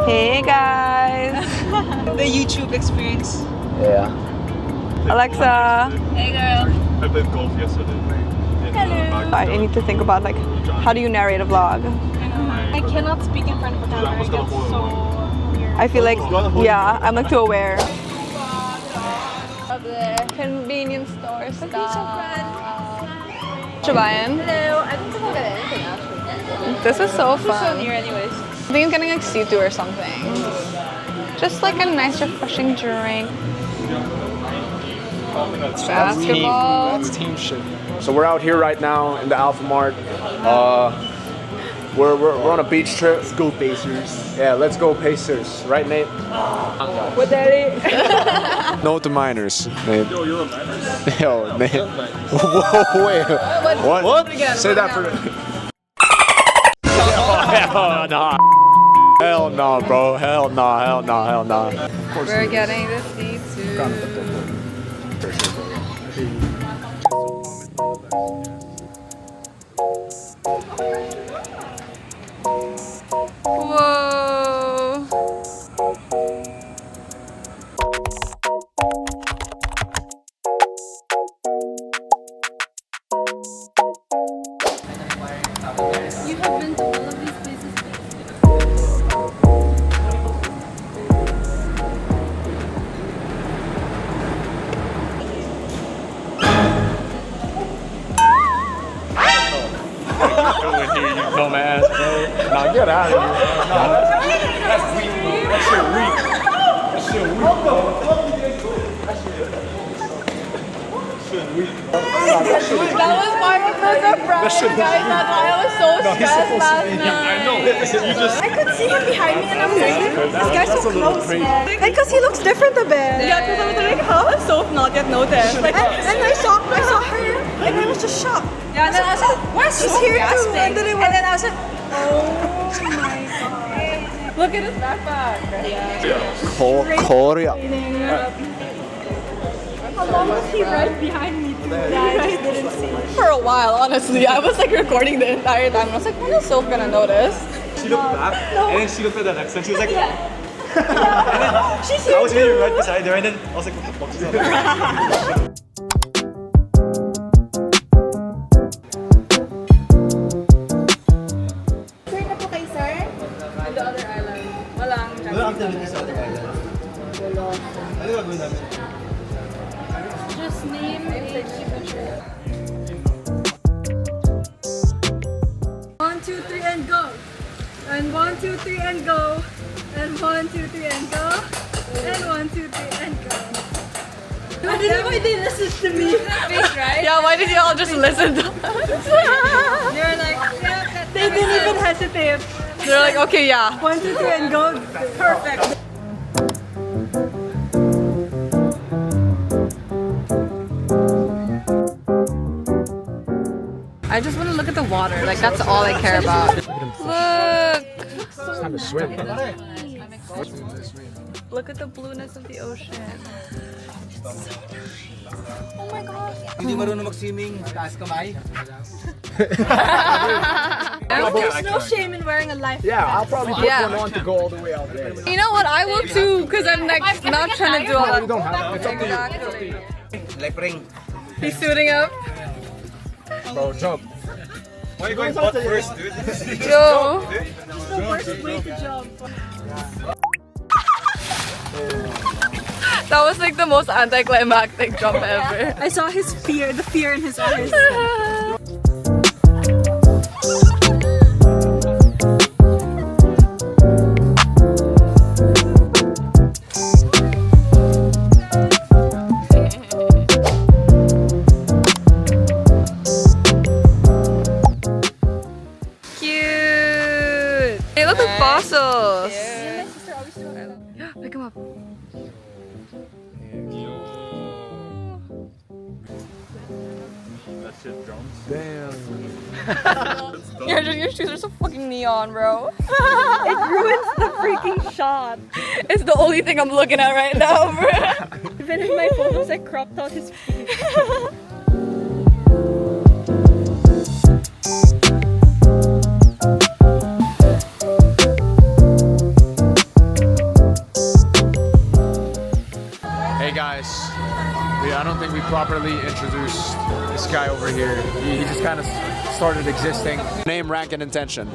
Hey guys. The YouTube experience. Yeah. Alexa. Hey girl. I played golf yesterday. Hello. I need to think about like, how do you narrate a vlog? I cannot speak in front of a camera. I get so weird. I feel like, yeah, I'm like too aware. Convenience store stuff. Shabayan. Hello. I don't think I'll get anything actually. This is so fun. So near anyways. I think I'm getting like C2 or something. Just like a nice refreshing drink. Basketball. That's team shit. So we're out here right now in the Alpha Mart. We're on a beach trip. Let's go Pacers. Yeah, let's go Pacers. Right, Nate? What daddy? No to minors, Nate. Yo, you're a minor? Yo, Nate. Whoa, wait. What? Say that for me. Hell nah. Hell nah, bro. Hell nah, hell nah, hell nah. We're getting the C2. Whoa. You have been to all of these places. Dumbass, bro. Nah, get out of here. Nah, that's weak. That shit weak. That shit weak. What the fuck you did to it? That shit weak. That was part of the surprise, guys. That's why I was so stressed last night. I know. You just. I could see him behind me and I was like, this guy's so close, man. Because he looks different a bit. Yeah, because I was like, how has Soph not yet noticed? Like, And I saw her and I was just shocked. Yeah, and then I was like, why is She's so here too. gasping? And then I was like, oh my god. look at his backpack. Yeah. Korea. how long was he right behind me too? Yeah, I just didn't see. For a while, honestly. I was like recording the entire time. I was like, when is Soph gonna notice? She looked back, and then she looked at the next one. She was like, She's I was really right beside her, and then I was like, what the fuck is that? Where na po kayo, sir? On the other island. Walang activities sa other island. Ano gagawin namin? Just name a signature. 1, 2, 3 and go. And 1, 2, 3 and go. And 1, 2, 3 and go. And 1, 2, 3 and go. I didn't know why they listened to me. Face, right? Yeah, why did you all just listen to us? You're like, yeah, They didn't even hesitate. They're like, okay, yeah. 1, 2, 3 and go. Perfect. I just want to look at the water. Like, that's all I care about. Look! It's time to swim. Look at the blueness of the ocean. Hindi marunong mag-swimming, taas kamay. There's no shame in wearing a life Yeah, I'll probably put Yeah. one on to go all the way out there. You know what? I will too, because I'm like not trying to do all that. You don't have to. It's up to you. Exactly. Like ring. He's suiting up. Bro, jump. Why are you going butt first, dude? Yo. the worst way to jump. That was like the most anticlimactic jump ever. I saw his fear, the fear in his eyes. Cute. They look like fossils. Pick him up. That shit drums. Damn. Your shoes are so fucking neon, bro. It ruins the freaking shot. It's the only thing I'm looking at right now, bro. Even in my photos, I cropped out his feet. don't think we properly introduced this guy over here. He just kind of started existing. Name, rank, and intention.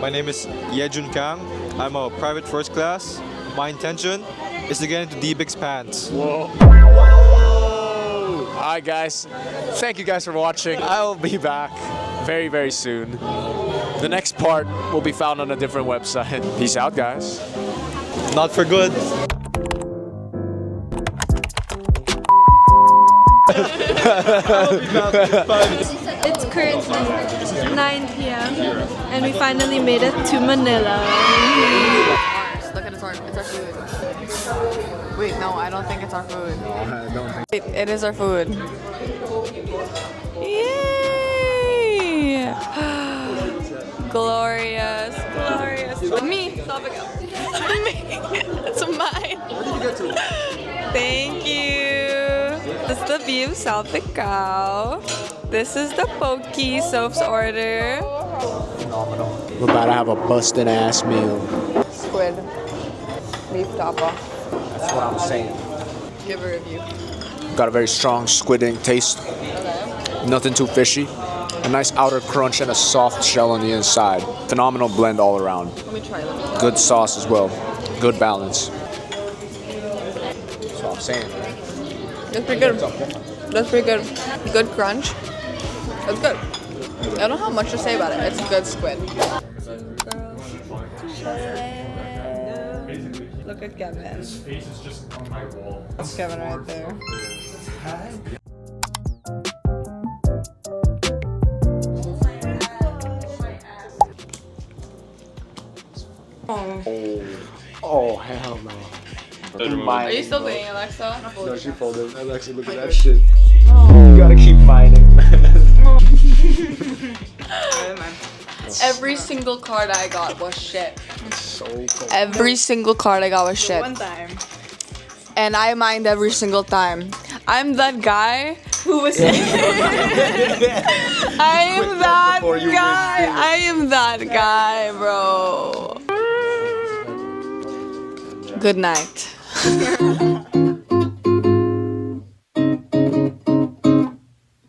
My name is Yejun Kang. I'm a private first class. My intention is to get into D-Big's pants. Whoa. Alright guys, thank you guys for watching. I'll be back very, very soon. The next part will be found on a different website. Peace out, guys. Not for good. It's currently 9 p.m. and we finally made it to Manila. Look at it's our food. Wait, no, I don't think it's our food. No, I don't think. Wait, it is our food. Yay! Glorious, glorious. Me, stop it. It's mine. Where did you get to? Thank you. This is the view of Salpicao. This is the Pokey Soap's order. Phenomenal. We're about to have a busted ass meal. Squid. Beef tapa. That's what I'm saying. Give a review. Got a very strong squidding taste. Nothing too fishy. A nice outer crunch and a soft shell on the inside. Phenomenal blend all around. Let me try them. Good sauce as well. Good balance. That's what I'm saying. That's pretty good. That's pretty good. Good crunch. That's good. I don't know how much to say about it. It's good squid. Look at Kevin. His face is just on my wall. That's Kevin right there. Oh, hell no. Are you still dating Alexa? No, she folded. Alexa, look at that shit. You gotta keep mining. Every single card I got was shit. So cold. Every single card I got was shit. One time. And I mined every single time. I'm that guy who was I am that guy. I am that guy, bro. Good night.